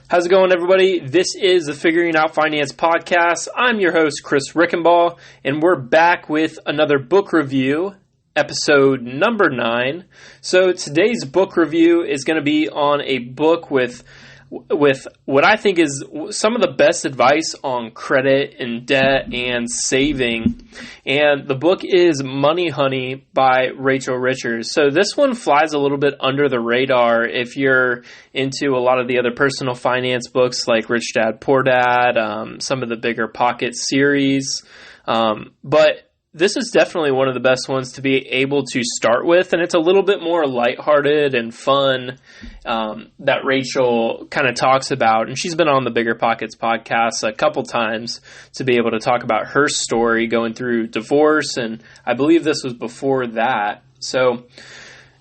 How's it going, everybody? This is the Figuring Out Finance podcast. I'm your host, Chris Rickenbaugh, and we're back with another book review, episode number 9. So today's book review is going to be on a book with what I think is some of the best advice on credit and debt and saving. And the book is Money Honey by Rachel Richards. So this one flies a little bit under the radar if you're into a lot of the other personal finance books like Rich Dad, Poor Dad, some of the Bigger Pockets series. But this is definitely one of the best ones to be able to start with, and it's a little bit more lighthearted and fun that Rachel kind of talks about. And she's been on the Bigger Pockets podcast a couple times to be able to talk about her story going through divorce, and I believe this was before that. So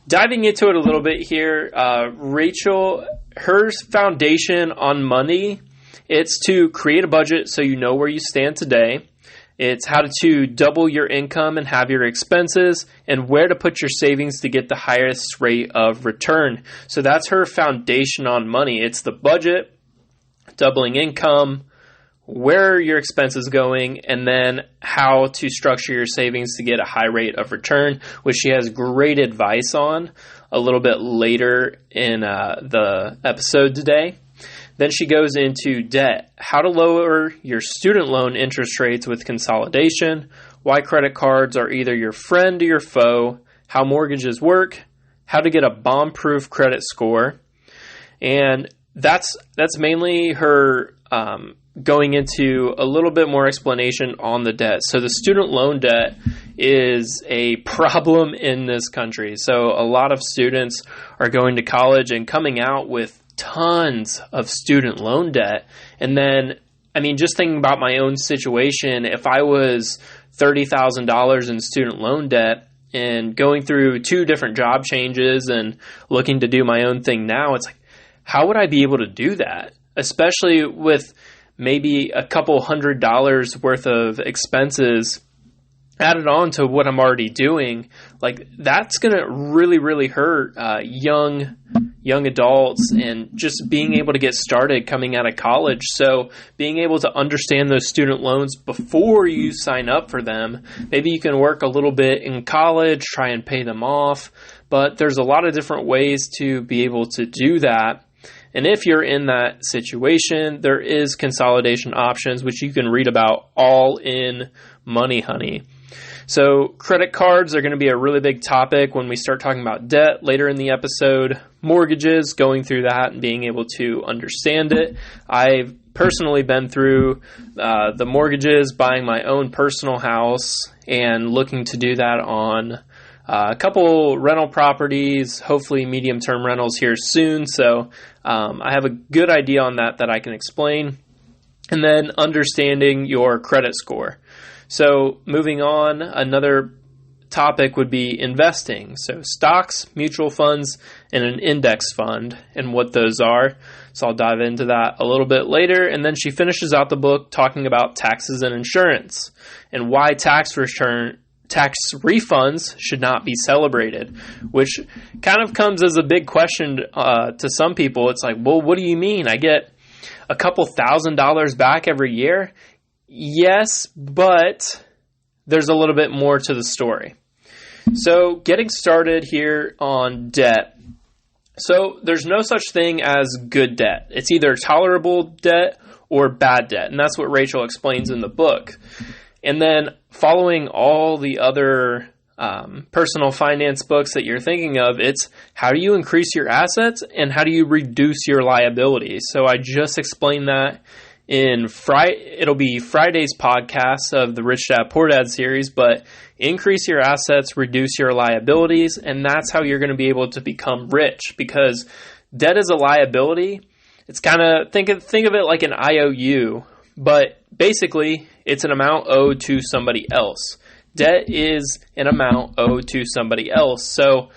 diving into it a little bit here, Rachel, her foundation on money, it's to create a budget so you know where you stand today. It's how to double your income and have your expenses, and where to put your savings to get the highest rate of return. So that's her foundation on money. It's the budget, doubling income, where are your expenses going, and then how to structure your savings to get a high rate of return, which she has great advice on a little bit later in the episode today. Then she goes into debt, how to lower your student loan interest rates with consolidation, why credit cards are either your friend or your foe, how mortgages work, how to get a bomb-proof credit score. And that's mainly her going into a little bit more explanation on the debt. So the student loan debt is a problem in this country. So a lot of students are going to college and coming out with tons of student loan debt. And then, just thinking about my own situation, if I was $30,000 in student loan debt and going through 2 different job changes and looking to do my own thing now, it's like, how would I be able to do that? Especially with maybe a couple $100 worth of expenses added on to what I'm already doing. Like, that's going to really, really hurt young adults and just being able to get started coming out of college. So being able to understand those student loans before you sign up for them, maybe you can work a little bit in college, try and pay them off, but there's a lot of different ways to be able to do that. And if you're in that situation, there is consolidation options, which you can read about all in Money Honey. So credit cards are going to be a really big topic when we start talking about debt later in the episode. Mortgages, going through that and being able to understand it. I've personally been through the mortgages, buying my own personal house, and looking to do that on a couple rental properties, hopefully medium-term rentals here soon. So I have a good idea on that I can explain. And then understanding your credit score. So moving on, another topic would be investing. So stocks, mutual funds, and an index fund and what those are. So I'll dive into that a little bit later. And then she finishes out the book talking about taxes and insurance and why tax refunds should not be celebrated, which kind of comes as a big question to some people. It's like, well, what do you mean? I get a couple $1,000s back every year? Yes, but there's a little bit more to the story. So getting started here on debt. So there's no such thing as good debt. It's either tolerable debt or bad debt. And that's what Rachel explains in the book. And then following all the other personal finance books that you're thinking of, it's how do you increase your assets and how do you reduce your liabilities. So I just explained that it'll be Friday's podcast of the Rich Dad, Poor Dad series, but increase your assets, reduce your liabilities, and that's how you're going to be able to become rich, because debt is a liability. It's kind of, think of it like an IOU, but basically it's an amount owed to somebody else. Debt is an amount owed to somebody else. So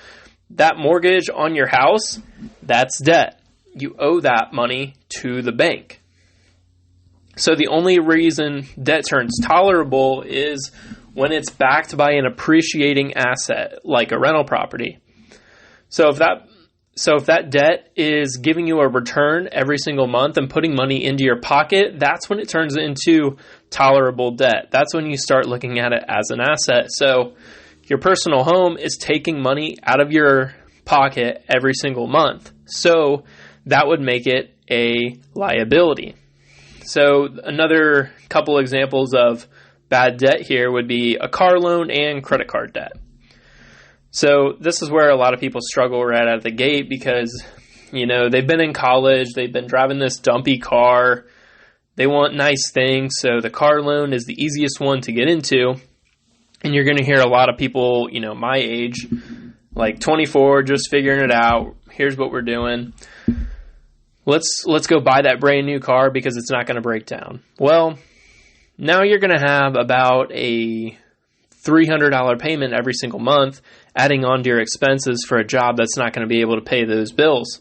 that mortgage on your house, that's debt. You owe that money to the bank. So the only reason debt turns tolerable is when it's backed by an appreciating asset, like a rental property. So if that So if that debt is giving you a return every single month and putting money into your pocket, that's when it turns into tolerable debt. That's when you start looking at it as an asset. So your personal home is taking money out of your pocket every single month. So that would make it a liability. So another couple examples of bad debt here would be a car loan and credit card debt. So this is where a lot of people struggle right out of the gate because, they've been in college, they've been driving this dumpy car, they want nice things, so the car loan is the easiest one to get into. And you're going to hear a lot of people, my age, like 24, just figuring it out. Here's what we're doing. Let's go buy that brand new car because it's not going to break down. Well, now you're going to have about a $300 payment every single month, adding on to your expenses for a job that's not going to be able to pay those bills.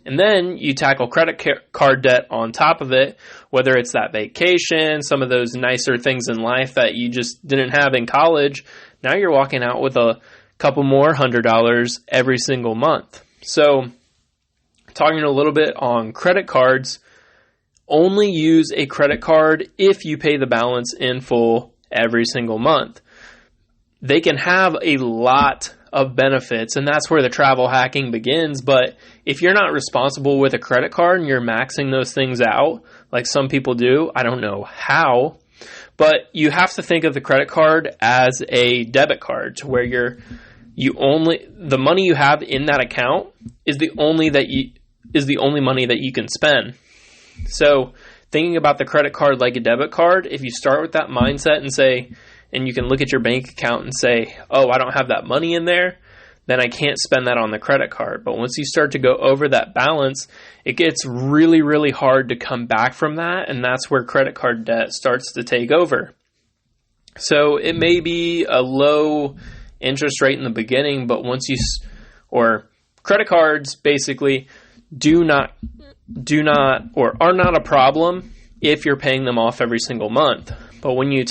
And then you tackle credit card debt on top of it, whether it's that vacation, some of those nicer things in life that you just didn't have in college. Now you're walking out with a couple more $100 every single month. So talking a little bit on credit cards, only use a credit card if you pay the balance in full every single month. They can have a lot of benefits, and that's where the travel hacking begins. But if you're not responsible with a credit card and you're maxing those things out, like some people do, I don't know how, but you have to think of the credit card as a debit card to where the money you have in that account is the only money that you can spend. So thinking about the credit card like a debit card, if you start with that mindset and you can look at your bank account and say, oh, I don't have that money in there, then I can't spend that on the credit card. But once you start to go over that balance, it gets really, really hard to come back from that, and that's where credit card debt starts to take over. So it may be a low interest rate in the beginning, but credit cards basically are not a problem if you're paying them off every single month. But when you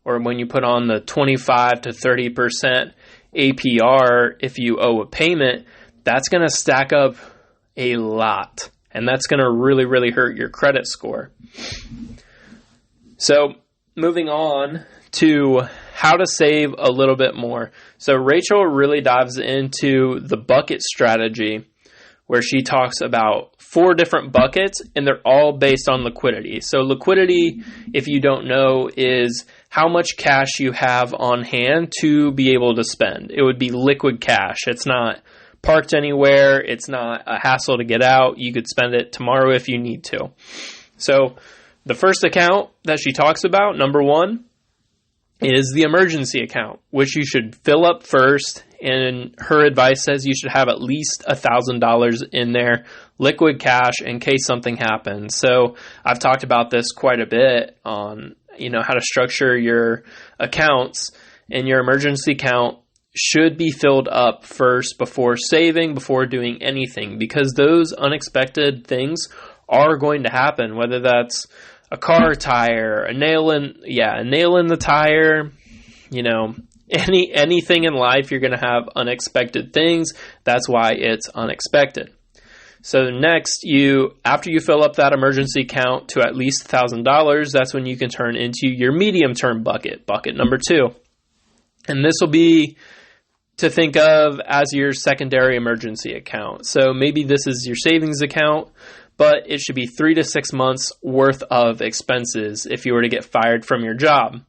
when you put on the 25 to 30% APR if you owe a payment, that's going to stack up a lot. And that's going to really, really hurt your credit score. So moving on to how to save a little bit more. So Rachel really dives into the bucket strategy, where she talks about 4 different buckets, and they're all based on liquidity. So liquidity, if you don't know, is how much cash you have on hand to be able to spend. It would be liquid cash. It's not parked anywhere. It's not a hassle to get out. You could spend it tomorrow if you need to. So the first account that she talks about, number 1, is the emergency account, which you should fill up first. And her advice says you should have at least $1,000 in there, liquid cash, in case something happens. So I've talked about this quite a bit on, how to structure your accounts, and your emergency account should be filled up first before saving, before doing anything, because those unexpected things are going to happen, whether that's a car tire, a nail in the tire, anything in life, you're going to have unexpected things. That's why it's unexpected. So next, after you fill up that emergency account to at least $1,000, that's when you can turn into your medium-term bucket number 2. And this will be to think of as your secondary emergency account. So maybe this is your savings account, but it should be 3 to 6 months worth of expenses if you were to get fired from your job.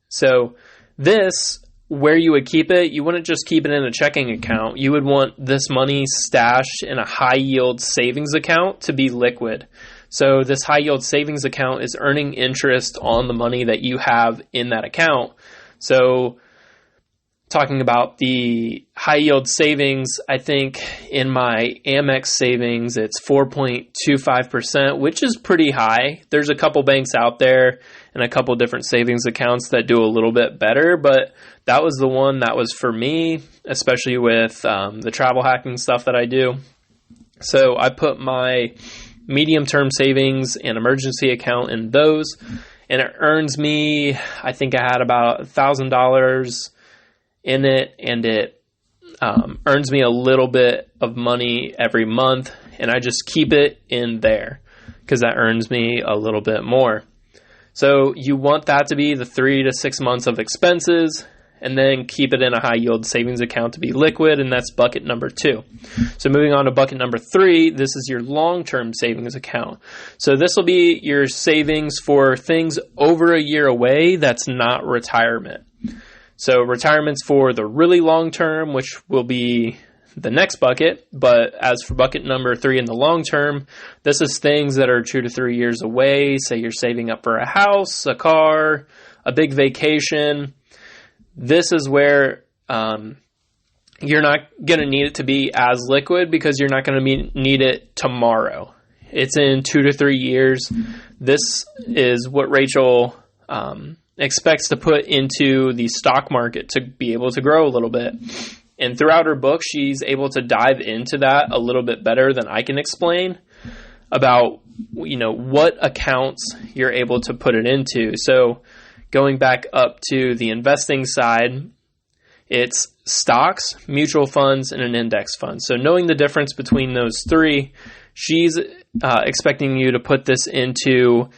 So this, where you would keep it, you wouldn't just keep it in a checking account. You would want this money stashed in a high-yield savings account to be liquid. So this high-yield savings account is earning interest on the money that you have in that account. So talking about the high-yield savings, I think in my Amex savings, it's 4.25%, which is pretty high. There's a couple banks out there and a couple different savings accounts that do a little bit better, but that was the one that was for me, especially with the travel hacking stuff that I do. So I put my medium-term savings and emergency account in those, and it earns me, I think I had about $1,000 in it, and earns me a little bit of money every month, and I just keep it in there because that earns me a little bit more. So you want that to be the 3 to 6 months of expenses, and then keep it in a high yield savings account to be liquid, and that's bucket number 2. So moving on to bucket number 3, this is your long-term savings account. So this will be your savings for things over a year away that's not retirement. So retirement's for the really long term, which will be the next bucket. But as for bucket number 3 in the long term, this is things that are 2 to 3 years away. Say you're saving up for a house, a car, a big vacation. This is where you're not going to need it to be as liquid because you're not going to need it tomorrow. It's in 2 to 3 years. This is what Rachel expects to put into the stock market to be able to grow a little bit. And throughout her book, she's able to dive into that a little bit better than I can explain about, what accounts you're able to put it into. So going back up to the investing side, it's stocks, mutual funds, and an index fund. So knowing the difference between those 3, she's expecting you to put this into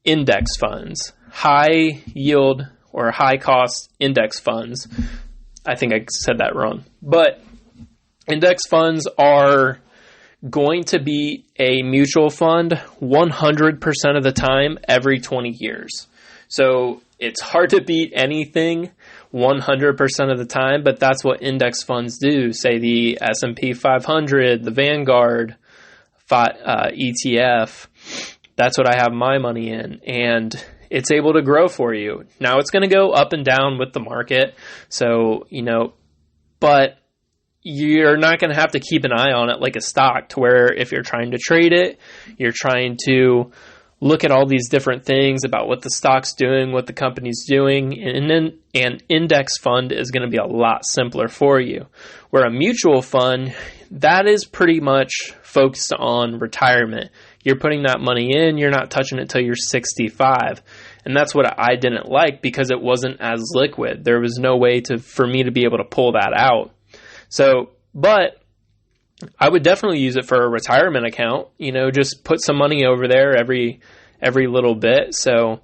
index funds, high yield or high cost index funds. I think I said that wrong. But index funds are going to be a mutual fund 100% of the time every 20 years. So it's hard to beat anything 100% of the time, but that's what index funds do. Say the S&P 500, the Vanguard ETF. That's what I have my money in, and it's able to grow for you. Now it's going to go up and down with the market. So, but you're not going to have to keep an eye on it like a stock to where if you're trying to trade it, you're trying to look at all these different things about what the stock's doing, what the company's doing, and then an index fund is going to be a lot simpler for you. Where a mutual fund, that is pretty much focused on retirement. You're putting that money in, you're not touching it till you're 65. And that's what I didn't like because it wasn't as liquid. There was no way for me to be able to pull that out. So, but I would definitely use it for a retirement account, just put some money over there every little bit. So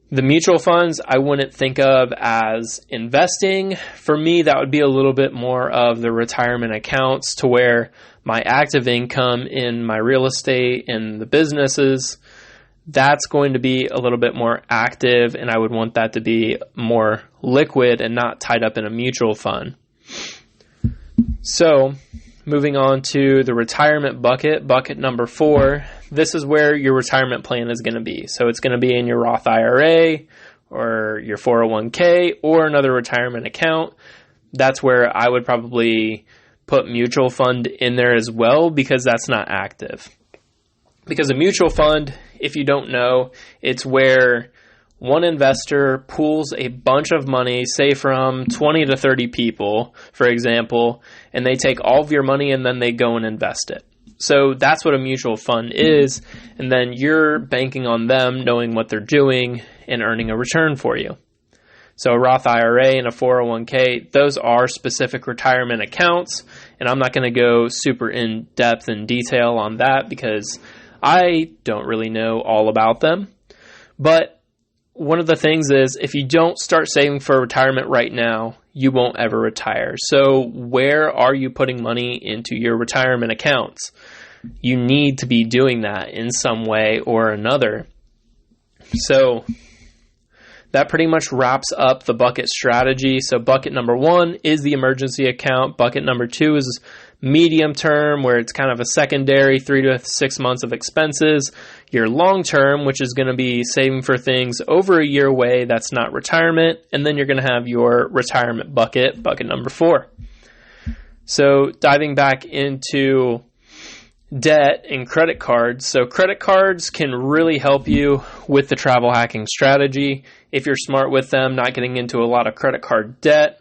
the mutual funds I wouldn't think of as investing. For me, that would be a little bit more of the retirement accounts to where my active income in my real estate and the businesses, that's going to be a little bit more active, and I would want that to be more liquid and not tied up in a mutual fund. So moving on to the retirement bucket number 4, this is where your retirement plan is going to be. So it's going to be in your Roth IRA or your 401k or another retirement account. That's where I would probably put mutual fund in there as well because that's not active. Because a mutual fund, if you don't know, it's where one investor pools a bunch of money, say from 20 to 30 people, for example, and they take all of your money and then they go and invest it. So that's what a mutual fund is, and then you're banking on them knowing what they're doing and earning a return for you. So a Roth IRA and a 401k, those are specific retirement accounts, and I'm not going to go super in depth and detail on that because I don't really know all about them. But one of the things is if you don't start saving for retirement right now, you won't ever retire. So where are you putting money into your retirement accounts? You need to be doing that in some way or another. So that pretty much wraps up the bucket strategy. So bucket number 1 is the emergency account. Bucket number 2 is medium term, where it's kind of a secondary 3 to 6 months of expenses. Your long term, which is going to be saving for things over a year away, that's not retirement. And then you're going to have your retirement bucket number 4. So diving back into debt and credit cards. So credit cards can really help you with the travel hacking strategy if you're smart with them, not getting into a lot of credit card debt.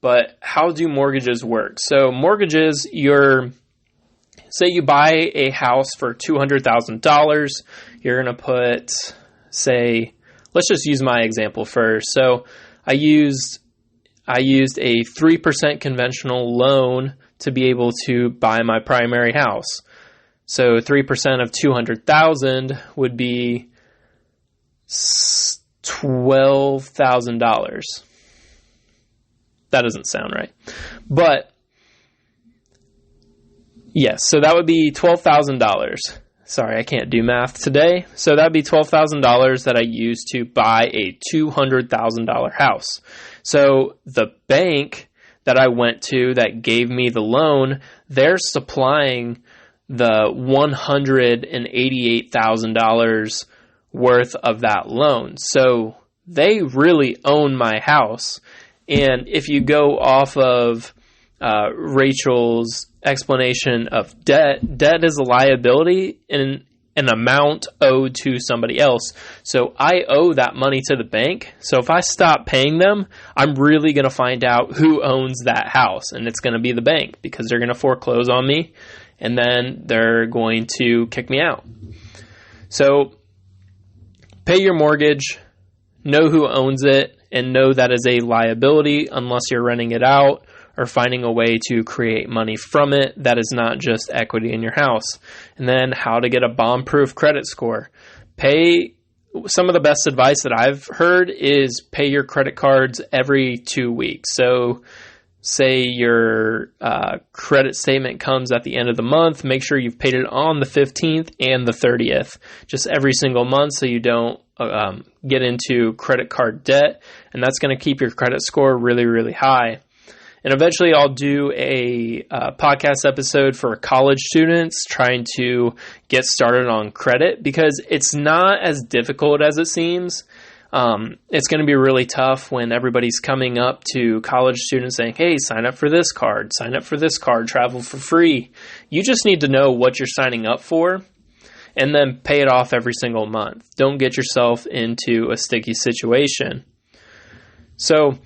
But how do mortgages work? So mortgages, say you buy a house for $200,000, you're going to put, let's just use my example first. So I used I used a 3% conventional loan to be able to buy my primary house. So 3% of $200,000 would be $12,000. That doesn't sound right. But yes, so that would be $12,000. Sorry, I can't do math today. So that would be $12,000 that I used to buy a $200,000 house. So the bank that I went to that gave me the loan, they're supplying the $188,000 worth of that loan. So they really own my house. And if you go off of Rachel's explanation of debt is a liability in an amount owed to somebody else. So I owe that money to the bank. So if I stop paying them, I'm really going to find out who owns that house. And it's going to be the bank, because they're going to foreclose on me, and then they're going to kick me out. So pay your mortgage, know who owns it, and know that is a liability unless you're renting it out or finding a way to create money from it that is not just equity in your house. And then how to get a bomb-proof credit score. Some of the best advice that I've heard is pay your credit cards every 2 weeks. So say your credit statement comes at the end of the month, make sure you've paid it on the 15th and the 30th, just every single month, so you don't get into credit card debt. And that's going to keep your credit score really, really high. And eventually I'll do a podcast episode for college students trying to get started on credit, because it's not as difficult as it seems. It's going to be really tough when everybody's coming up to college students saying, hey, sign up for this card, travel for free. You just need to know what you're signing up for and then pay it off every single month. Don't get yourself into a sticky situation. So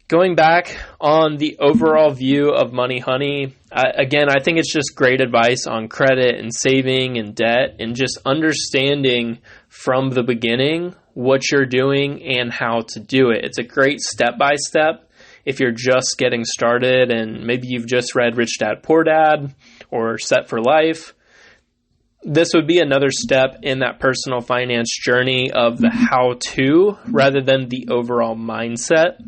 going back on the overall view of Money Honey, again, I think it's just great advice on credit and saving and debt, and just understanding from the beginning what you're doing and how to do it. It's a great step-by-step if you're just getting started and maybe you've just read Rich Dad Poor Dad or Set for Life. This would be another step in that personal finance journey of the how-to rather than the overall mindset.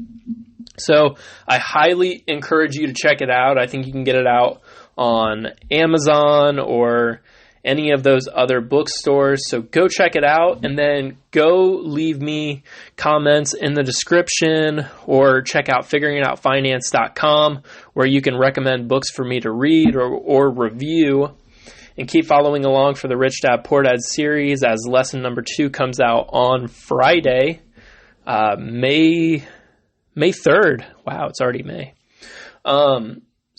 So I highly encourage you to check it out. I think you can get it out on Amazon or any of those other bookstores. So go check it out, and then go leave me comments in the description, or check out figuringoutfinance.com, where you can recommend books for me to read or review. And keep following along for the Rich Dad Poor Dad series, as lesson number 2 comes out on Friday, May 3rd. Wow, it's already May.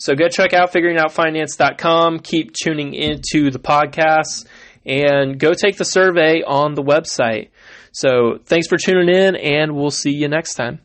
So go check out figuringoutfinance.com. Keep tuning into the podcast, and go take the survey on the website. So thanks for tuning in, and we'll see you next time.